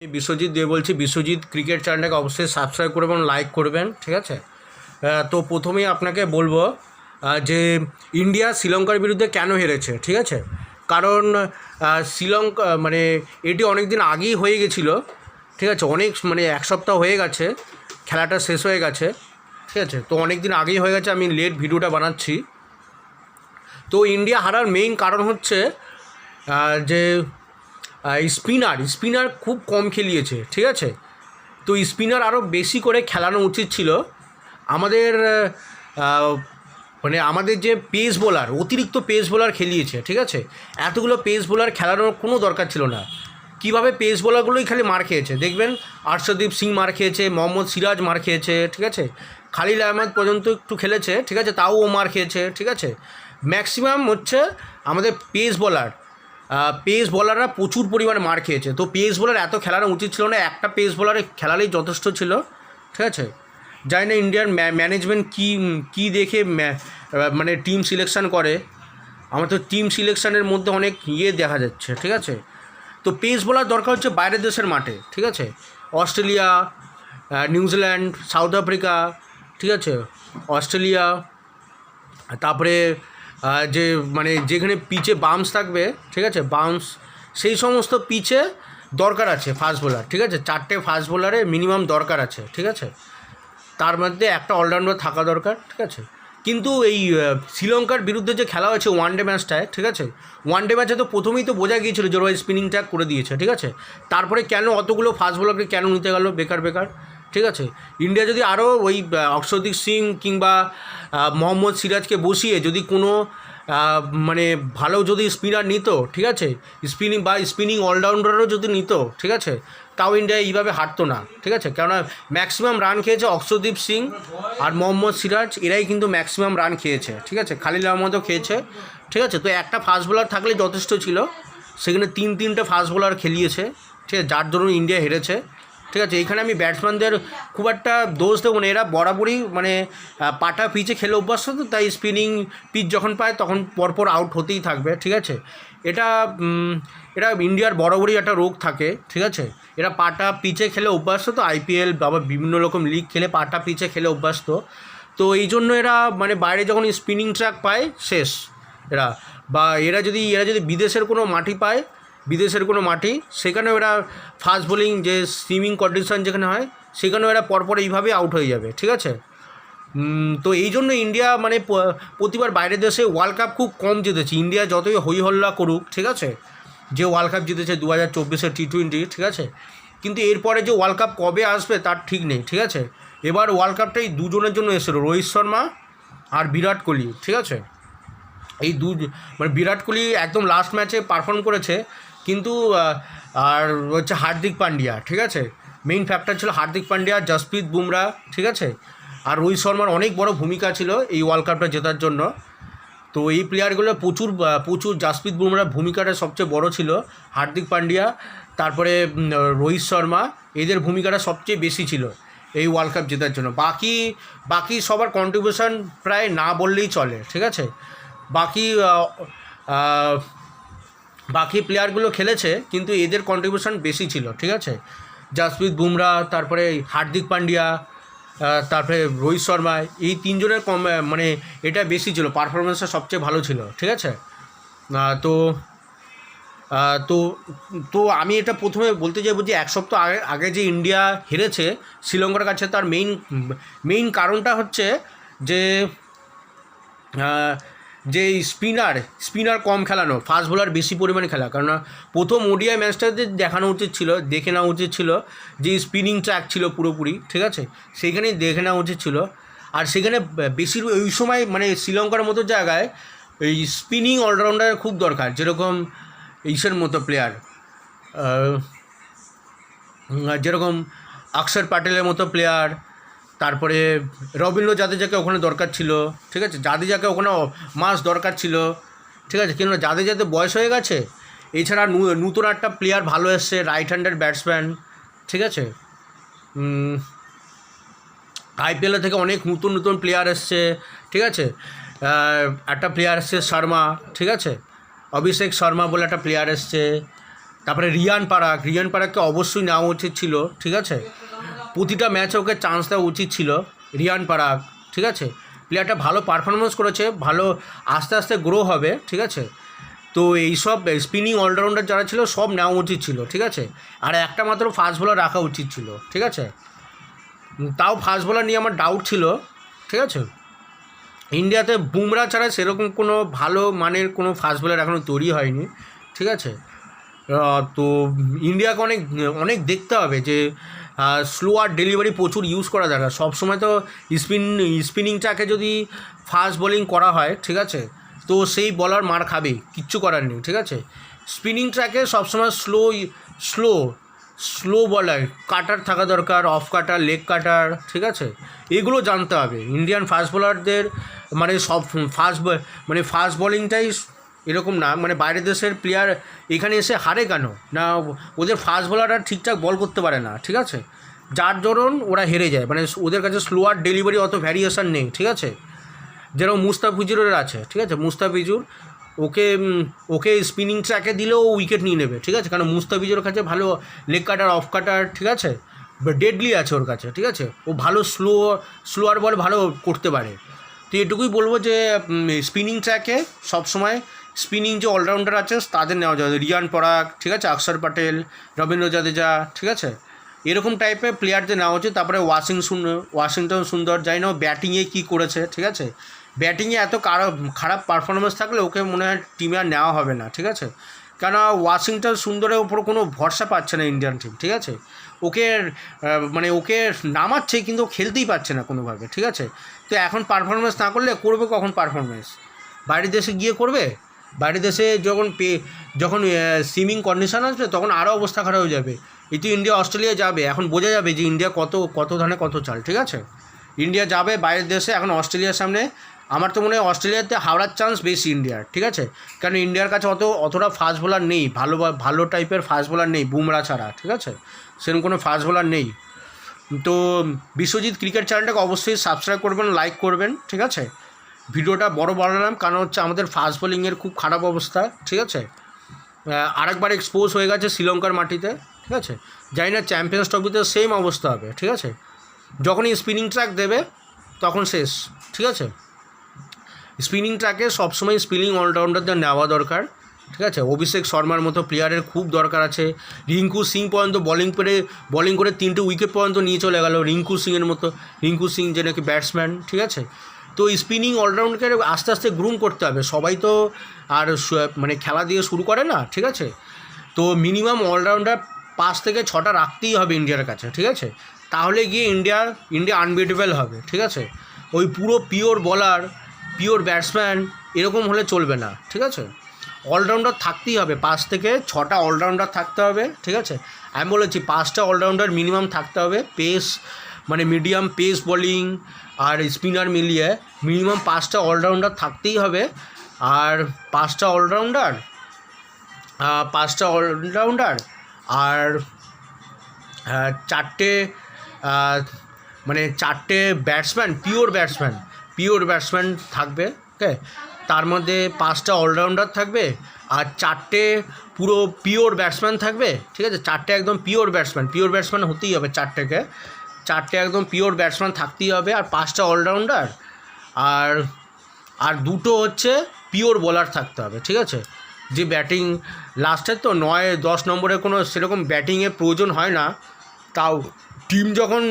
বিশ্বজিৎ দে বলছি। বিশ্বজিৎ ক্রিকেট চ্যানেলটাকে অবশ্যই সাবস্ক্রাইব করবেন, লাইক করবেন, ঠিক আছে। তো প্রথমেই আপনাকে বলবো যে ইন্ডিয়া শ্রীলঙ্কার বিরুদ্ধে কেন হেরেছে, ঠিক আছে। কারণ শ্রীলঙ্কা মানে এটি অনেক দিন আগেই হয়ে গেছিলো, ঠিক আছে। অনেক মানে এক সপ্তাহ হয়ে গেছে, খেলাটা শেষ হয়ে গেছে, ঠিক আছে। তো অনেক দিন আগেই হয়ে গেছে, আমি লেট ভিডিওটা বানাচ্ছি। তো ইন্ডিয়া হারার মেইন কারণ হচ্ছে যে স্পিনার খুব কম খেলিয়েছে, ঠিক আছে। তো স্পিনার আরও বেশি করে খেলানো উচিত ছিল। আমাদের মানে আমাদের যে পেস বোলার, অতিরিক্ত পেস বোলার খেলিয়েছে, ঠিক আছে। এতগুলো পেস বোলার খেলানোর কোনো দরকার ছিল না। কীভাবে পেস বোলারগুলোই খালি মার খেয়েছে দেখবেন। আর্শদীপ সিং মার খেয়েছে, মোহাম্মদ সিরাজ মার খেয়েছে, ঠিক আছে। খালিল আহমেদ পর্যন্ত একটু খেলেছে, ঠিক আছে, তাও ও মার খেয়েছে, ঠিক আছে। ম্যাক্সিমাম হচ্ছে আমাদের পেস বলাররা প্রচুর পরিমাণে মার খেয়েছে। তো পেস বোলার এত খেলানো উচিত ছিল না, একটা পেস বোলারে খেলালেই যথেষ্ট ছিল, ঠিক আছে। জানি না ইন্ডিয়ার ম্যানেজমেন্ট কী দেখে মানে টিম সিলেকশান করে। আমার তো টিম সিলেকশানের মধ্যে অনেক দেখা যাচ্ছে, ঠিক আছে। তো পেস বোলার দরকার হচ্ছে বাইরের দেশের মাঠে, ঠিক আছে। অস্ট্রেলিয়া, নিউজিল্যান্ড, সাউথ আফ্রিকা, ঠিক আছে, অস্ট্রেলিয়া, তারপরে যে মানে যেখানে পিচে বাম্পস থাকবে, ঠিক আছে, বাম্পস, সেই সমস্ত পিচে দরকার আছে ফাস্ট বোলার, ঠিক আছে। 4টে ফাস্ট বোলারে মিনিমাম দরকার আছে, ঠিক আছে। তার মধ্যে একটা অলরাউন্ডার থাকা দরকার, ঠিক আছে। কিন্তু এই শ্রীলঙ্কার বিরুদ্ধে যে খেলা হয়েছে ওয়ানডে ম্যাচটায়, ঠিক আছে, ওয়ানডে ম্যাচে তো প্রথমেই তো বোঝা গিয়েছিল যে ওরা স্পিনিং ট্র্যাক করে দিয়েছে, ঠিক আছে। তারপরে কেন অতগুলো ফাস্ট বোলারকে কেন নিতে গেল বেকার, ঠিক আছে। ইন্ডিয়া যদি আরও ওই অর্শদীপ সিং কিংবা মোহাম্মদ সিরাজকে বসিয়ে যদি কোনো মানে ভালো যদি স্পিনার নিত, ঠিক আছে, স্পিনিং অলরাউন্ডারও যদি নিত, ঠিক আছে, তাও ইন্ডিয়া এইভাবে হারতো না, ঠিক আছে। কেননা ম্যাক্সিমাম রান খেয়েছে অর্শদীপ সিং আর মোহাম্মদ সিরাজ, এরাই কিন্তু ম্যাক্সিমাম রান খেয়েছে, ঠিক আছে। খালিল আহমদও খেয়েছে, ঠিক আছে। তো একটা ফাস্ট বোলার থাকলে যথেষ্ট ছিল, সেখানে তিনটে ফাস্ট বোলার খেলিয়েছে, ঠিক আছে, যার দরুন ইন্ডিয়া হেরেছে, ঠিক আছে। এইখানে আমি ব্যাটসম্যানদের খুব একটা দোষ দেবো না, এরা বরাবরই মানে পাটা পিচে খেলে অভ্যস্ত, তো তাই স্পিনিং পিচ যখন পায় তখন পরপর আউট হতেই থাকবে, ঠিক আছে। এটা ইন্ডিয়ার বরাবরই একটা রোগ থাকে, ঠিক আছে। এরা পাটা পিচে খেলে অভ্যস্ত, তো আইপিএল বা বিভিন্ন রকম লিগ খেলে পাটা পিচে খেলে অভ্যস্ত। তো এই জন্য এরা মানে বাইরে যখন স্পিনিং ট্র্যাক পায় শেষ এরা, বা এরা যদি বিদেশের কোনো মাটি সেখানেও এরা ফাস্ট বোলিং যে সুইমিং কন্ডিশন যেখানে হয় সেখানেও এরা পরপর এইভাবে আউট হয়ে যাবে, ঠিক আছে। তো এই জন্য ইন্ডিয়া মানে প্রতিবার বাইরের দেশে ওয়ার্ল্ড কাপ খুব কম জিতেছে। ইন্ডিয়া যতই হই হল্লা করুক, ঠিক আছে, যে ওয়ার্ল্ড কাপ জিতেছে 2024 টি20, ঠিক আছে, কিন্তু এরপরে যে ওয়ার্ল্ড কাপ কবে আসবে তার ঠিক নেই, ঠিক আছে। এবার ওয়ার্ল্ড কাপটাই দুজনের জন্য এসেছিলো, রোহিত শর্মা আর বিরাট কোহলি, ঠিক আছে। এই মানে বিরাট কোহলি একদম লাস্ট ম্যাচে পারফর্ম করেছে, কিন্তু আর হচ্ছে হার্দিক পান্ডিয়া, ঠিক আছে। মেইন ফ্যাক্টর ছিল হার্দিক পান্ডিয়া, জসপ্রীত বুমরা, ঠিক আছে। আর রোহিত শর্মার অনেক বড় ভূমিকা ছিল এই ওয়ার্ল্ড কাপটা জেতার জন্য। তো এই প্লেয়ারগুলো প্রচুর জসপ্রীত বুমরার ভূমিকাটা সবচেয়ে বড় ছিল, হার্দিক পান্ডিয়া, তারপরে রোহিত শর্মা, এদের ভূমিকাটা সবচেয়ে বেশি ছিল এই ওয়ার্ল্ড কাপ জেতার জন্য। বাকি সবার কন্ট্রিবিউশন প্রায় না বললেই চলে, ঠিক আছে। বাকি প্লেয়ারগুলো খেলেছে কিন্তু এদের কন্ট্রিবিউশন বেশি ছিল, ঠিক আছে। জসপ্রীত বুমরা, তারপরে হার্দিক পান্ডিয়া, তারপরে রোহিত শর্মা, এই তিনজনের মানে এটা বেশি ছিল, পারফরমেন্সটা সবচেয়ে ভালো ছিল, ঠিক আছে। তো তো তো আমি এটা প্রথমে বলতে চাইবো যে এক সপ্তাহ আগে যে ইন্ডিয়া হেরেছে শ্রীলঙ্কার কাছে, তার মেইন কারণটা হচ্ছে যে স্পিনার কম খেলানো, ফাস্ট বোলার বেশি পরিমাণে খেলা। কারণ প্রথম ওডিআই ম্যাচটাতে দেখে নেওয়া উচিত ছিল যে স্পিনিং ট্র্যাক ছিল পুরোপুরি, ঠিক আছে, সেইখানেই দেখে নেওয়া উচিত ছিল। আর সেখানে ওই সময় মানে শ্রীলঙ্কার মতো জায়গায় এই স্পিনিং অলরাউন্ডারের খুব দরকার, যেরকম মতো প্লেয়ার, যেরকম অক্ষর প্যাটেলের মতো প্লেয়ার, তারপরে রবীন্দ্র জাদেজাকে ওখানে দরকার ছিল, ঠিক আছে। জাদেজাকে ওখানে মাস দরকার ছিল, ঠিক আছে, কিন্তু জাদেজাতে বয়স হয়ে গেছে। এছাড়া নতুন একটা প্লেয়ার ভালো এসছে, রাইট হ্যান্ডেড ব্যাটসম্যান, ঠিক আছে। আইপিএল থেকে অনেক নতুন প্লেয়ার এসছে, ঠিক আছে। একটা প্লেয়ার এসছে শর্মা, ঠিক আছে, অভিষেক শর্মা বলে একটা প্লেয়ার এসছে। তারপরে রিয়ান পারাগকে অবশ্যই নেওয়া উচিত ছিল, ঠিক আছে, প্রতিটা ম্যাচে ওকে চান্স দেওয়া উচিত ছিল রিয়ান পারাগ, ঠিক আছে, প্লেয়ারটা ভালো পারফরমেন্স করেছে, ভালো আস্তে আস্তে গ্রো হবে, ঠিক আছে। তো এইসব স্পিনিং অলরাউন্ডার যারা ছিল সব নেওয়া উচিত ছিল, ঠিক আছে, আর একটা মাত্র ফাস্ট বোলার রাখা উচিত ছিল, ঠিক আছে। তাও ফাস্ট বোলার নিয়ে আমার ডাউট ছিল, ঠিক আছে। ইন্ডিয়াতে বুমরা ছাড়া সেরকম কোনো ভালো মানের কোনো ফাস্ট বোলার এখনও তৈরি হয়নি, ঠিক আছে। তো ইন্ডিয়াকে অনেক অনেক দেখতে হবে যে স্লোয়ার ডেলিভারি প্রচুর ইউজ করা দরকার। সবসময় তো স্পিনিংটাকে যদি ফাস্ট বোলিং করা হয়, ঠিক আছে, তো সেই বলার মার খাবে, কিচ্ছু করার নেই, ঠিক আছে। স্পিনিং ট্র্যাকে সবসময় স্লো স্লো বলার কাটার থাকা দরকার, অফ কাটার, লেগ কাটার, ঠিক আছে, এগুলো জানতে হবে ইন্ডিয়ান ফাস্ট বোলারদের। মানে সব ফাস্ট বোলিংটাই এরকম না, মানে বাইরের দেশের প্লেয়ার এখানে এসে হারে কেন না, ওদের ফাস্ট বোলাররা ঠিকঠাক বল করতে পারে না, ঠিক আছে, যার দরুন ওরা হেরে যায়। মানে ওদের কাছে স্লোয়ার ডেলিভারি অত ভ্যারিয়েশন নেই, ঠিক আছে। যেরকম মুস্তাফিজুরের আছে, ঠিক আছে, মুস্তাফিজুর ওকে স্পিনিং ট্র্যাকে দিলেও ও উইকেট নিয়ে নেবে, ঠিক আছে, কারণ মুস্তাফিজুরের কাছে ভালো লেগ কাটার, অফ কাটার, ঠিক আছে, ডেডলি আছে ওর কাছে, ঠিক আছে, ও ভালো স্লোয়ার বল ভালো করতে পারে। তো এটুকুই বলবো যে স্পিনিং ট্র্যাকে সবসময় স্পিনিং যে অলরাউন্ডার আছে তাদের নেওয়া যায়, রিয়ান পরাগ, ঠিক আছে, অক্ষর প্যাটেল, রবীন্দ্র জাদেজা, ঠিক আছে, এরকম টাইপের প্লেয়ারদের নেওয়া উচিত। তারপরে ওয়াশিংটন সুন্দর, জানি না ব্যাটিংয়ে কী করেছে, ঠিক আছে, ব্যাটিংয়ে এত খারাপ পারফরমেন্স থাকলে ওকে মনে হয় টিমে আর নেওয়া হবে না, ঠিক আছে, কেন ওয়াশিংটন সুন্দরের উপর কোনো ভরসা পাচ্ছে না ইন্ডিয়ান টিম, ঠিক আছে, ওকে নামাচ্ছে কিন্তু খেলতেই পারছে না কোনোভাবে, ঠিক আছে। তো এখন পারফরমেন্স না করলে করবে কখন পারফরমেন্স? বাইরের দেশে গিয়ে করবে, বাইরের দেশে যখন সুইমিং কন্ডিশন আসবে তখন আরও অবস্থা খারাপ হয়ে যাবে। এই তো ইন্ডিয়া অস্ট্রেলিয়া যাবে, এখন বোঝা যাবে যে ইন্ডিয়া কত ধানে কত চাল, ঠিক আছে। ইন্ডিয়া যাবে বাইরের দেশে, এখন অস্ট্রেলিয়ার সামনে আমার তো মনে হয় অস্ট্রেলিয়াতে হারার চান্স বেশি ইন্ডিয়ার, ঠিক আছে, কারণ ইন্ডিয়ার কাছে অতটা ফাস্ট বোলার নেই, ভালো টাইপের ফাস্ট বোলার নেই বুমরা ছাড়া, ঠিক আছে, সেরকম কোনো ফাস্ট বোলার নেই। তো বিশ্বজিৎ ক্রিকেট চ্যানেলটাকে অবশ্যই সাবস্ক্রাইব করবেন, লাইক করবেন, ঠিক আছে। ভিডিওটা বড় বানালাম কারণ হচ্ছে আমাদের ফাস্ট বোলিংয়ের খুব খারাপ অবস্থা, ঠিক আছে, আরেকবার এক্সপোজ হয়ে গেছে শ্রীলঙ্কার মাটিতে, ঠিক আছে, জানি না চ্যাম্পিয়ন্স ট্রফিতে সেম অবস্থা হবে, ঠিক আছে, যখনই স্পিনিং ট্র্যাক দেবে তখন শেষ, ঠিক আছে। স্পিনিং ট্র্যাকে সবসময় স্পিনিং অলরাউন্ডারদের নেওয়া দরকার, ঠিক আছে, অভিষেক শর্মার মতো প্লেয়ারের খুব দরকার আছে। রিঙ্কু সিং পর্যন্ত বলিং করে 3টে উইকেট পর্যন্ত নিয়ে চলে গেল, রিঙ্কু সিং যে নাকি ব্যাটসম্যান, ঠিক আছে। তো স্পিনিং অলরাউন্ডকে আস্তে আস্তে গ্রুম করতে হবে, সবাই তো আর খেলা দিয়ে শুরু করে না, ঠিক আছে। তো মিনিমাম অলরাউন্ডার 5 থেকে 6টা রাখতেই হবে ইন্ডিয়ার কাছে, ঠিক আছে, তাহলে গিয়ে ইন্ডিয়া আনবিটেবল হবে, ঠিক আছে। ওই পুরো পিওর বলার, পিওর ব্যাটসম্যান এরকম হলে চলবে না, ঠিক আছে। অলরাউন্ডার থাকতেই হবে, 5 থেকে 6টা অলরাউন্ডার থাকতে হবে, ঠিক আছে। আমি বলেছি 5টা অলরাউন্ডার মিনিমাম থাকতে হবে, মিডিয়াম পেস বোলিং আর স্পিনার মিলিয়ে মিনিমাম 5টা অলরাউন্ডার থাকতেই হবে। আর 5টা অলরাউন্ডার আর 4টে ব্যাটসম্যান, পিওর ব্যাটসম্যান থাকবে, ওকে। তার মধ্যে 5টা অলরাউন্ডার থাকবে আর 4টে পুরো পিওর ব্যাটসম্যান থাকবে, ঠিক আছে, 4টে একদম পিওর ব্যাটসম্যান হতেই হবে, 4টে একদম পিওর ব্যাটসম্যান থাকতেই হবে, আর 5টা অলরাউন্ডার আর 2টো হচ্ছে পিওর বোলার থাকতে হবে, ঠিক আছে। যে ব্যাটিং লাস্টের তো 9-10 নম্বরে কোনো সেরকম ব্যাটিংয়ের প্রয়োজন হয় না, তাও টিম যখন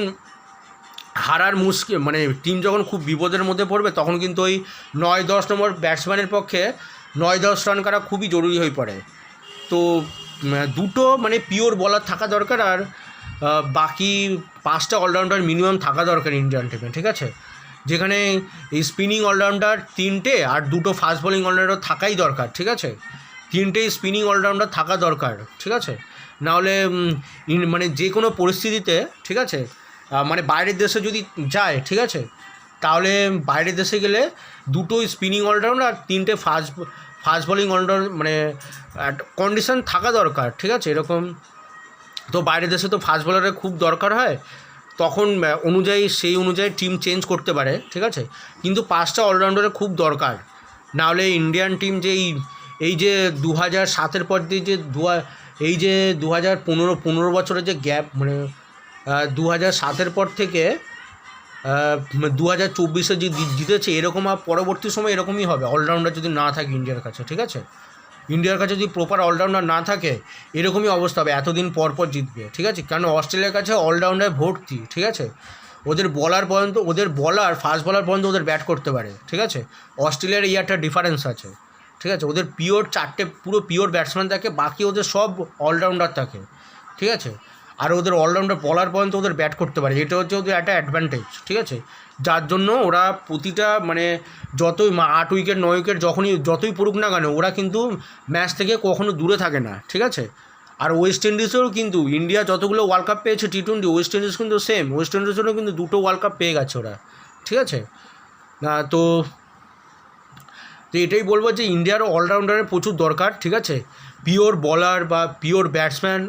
হারার মুশকিল, টিম যখন খুব বিপদের মধ্যে পড়বে তখন কিন্তু ওই 9-10 নম্বর ব্যাটসম্যানের পক্ষে 9-10 রান করা খুবই জরুরি হয়ে পড়ে। তো 2টো পিওর বলার থাকা দরকার, আর বাকি 5টা অলরাউন্ডার মিনিমাম থাকা দরকার ইন্ডিয়ান টিমে, ঠিক আছে, যেখানে এই স্পিনিং অলরাউন্ডার 3টে আর 2টো ফাস্ট বোলিং অলরাউন্ডার থাকাই দরকার, ঠিক আছে, 3টেই স্পিনিং অলরাউন্ডার থাকা দরকার, ঠিক আছে। নাহলে যে কোনো পরিস্থিতিতে, ঠিক আছে, বাইরের দেশে যদি যায়, ঠিক আছে, তাহলে বাইরের দেশে গেলে 2টো স্পিনিং অলরাউন্ডার আর 3টে ফাস্ট বোলিং অলরাউন্ডার কন্ডিশন থাকা দরকার, ঠিক আছে, এরকম। তো বাইরের দেশে তো ফাস্ট বোলারের খুব দরকার হয়, তখন সেই অনুযায়ী টিম চেঞ্জ করতে পারে, ঠিক আছে, কিন্তু 5টা অলরাউন্ডারের খুব দরকার। নাহলে ইন্ডিয়ান টিম যে এই যে 2007-এর পর দিয়ে যে এই যে 2015 বছরের যে গ্যাপ, মানে 2007-এর পর থেকে 2024-এ যে জিতেছে, এরকম আর পরবর্তী সময় এরকমই হবে অলরাউন্ডার যদি না থাকে ইন্ডিয়ার কাছে, ঠিক আছে? ইন্ডিয়ার কাছে যদি প্রপার অলরাউন্ডার না থাকে এরকমই অবস্থা হবে, এতদিন পর পর জিতবে, ঠিক আছে? কারণ অস্ট্রেলিয়ার কাছে অলরাউন্ডার ভর্তি, ঠিক আছে? ওদের বলার ফাস্ট বলার পর্যন্ত ওদের ব্যাট করতে পারে, ঠিক আছে? অস্ট্রেলিয়ার এই একটা ডিফারেন্স আছে, ঠিক আছে? ওদের পুরো পিওর ব্যাটসম্যান থাকে, বাকি ওদের সব অলরাউন্ডার থাকে, ঠিক আছে? আর ওদের অলরাউন্ডার বলার পর্যন্ত ওদের ব্যাট করতে পারে, এটা হচ্ছে ওদের একটা অ্যাডভান্টেজ, ঠিক আছে? যার জন্য ওরা প্রতিটা মানে যতই 8 উইকেট 9 উইকেট যতই পড়ুক না কেন, ওরা কিন্তু ম্যাচ থেকে কখনো দূরে থাকে না, ঠিক আছে? আর ওয়েস্ট ইন্ডিজেরও কিন্তু, ইন্ডিয়া যতগুলো ওয়ার্ল্ড কাপ পেয়েছে T20, ওয়েস্ট ইন্ডিজ কিন্তু সেম, ওয়েস্ট ইন্ডিজেরও কিন্তু 2টো ওয়ার্ল্ড কাপ পেয়ে গেছে ওরা, ঠিক আছে? তো এটাই বলবো যে ইন্ডিয়ারও অলরাউন্ডারের প্রচুর দরকার, ঠিক আছে? পিওর বলার বা পিওর ব্যাটসম্যান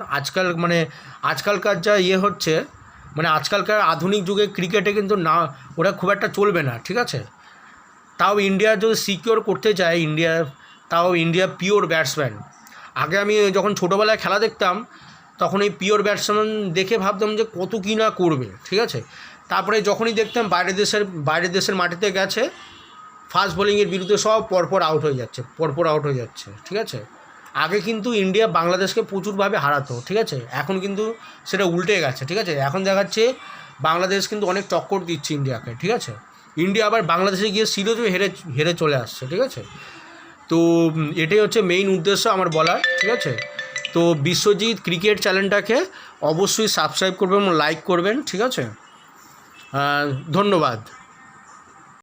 আজকালকার যা হচ্ছে, মানে আজকালকার আধুনিক যুগে ক্রিকেটে কিন্তু না, ওরা খুব একটা চলবে না, ঠিক আছে? তাও ইন্ডিয়া যদি সিকিওর করতে চায় ইন্ডিয়া পিওর ব্যাটসম্যান। আগে আমি যখন ছোটোবেলায় খেলা দেখতাম তখন এই পিওর ব্যাটসম্যান দেখে ভাবতাম যে কত কী না করবে, ঠিক আছে? তারপরে যখনই দেখতাম বাইরের দেশের মাটিতে গেছে, ফাস্ট বোলিংয়ের বিরুদ্ধে সব পরপর আউট হয়ে যাচ্ছে, ঠিক আছে? আগে কিন্তু ইন্ডিয়া বাংলাদেশকে প্রচুরভাবে হারাতো, ঠিক আছে? এখন কিন্তু সেটা উল্টে গেছে, ঠিক আছে? এখন দেখাচ্ছে বাংলাদেশ কিন্তু অনেক টক্কর দিচ্ছে ইন্ডিয়াকে, ঠিক আছে? ইন্ডিয়া আবার বাংলাদেশে গিয়ে সিরিজও হেরে চলে আসছে, ঠিক আছে? তো এটাই হচ্ছে মেইন উদ্দেশ্য আমার বলার, ঠিক আছে? তো বিশ্বজিৎ ক্রিকেট চ্যানেলটাকে অবশ্যই সাবস্ক্রাইব করবেন এবং লাইক করবেন, ঠিক আছে? ধন্যবাদ।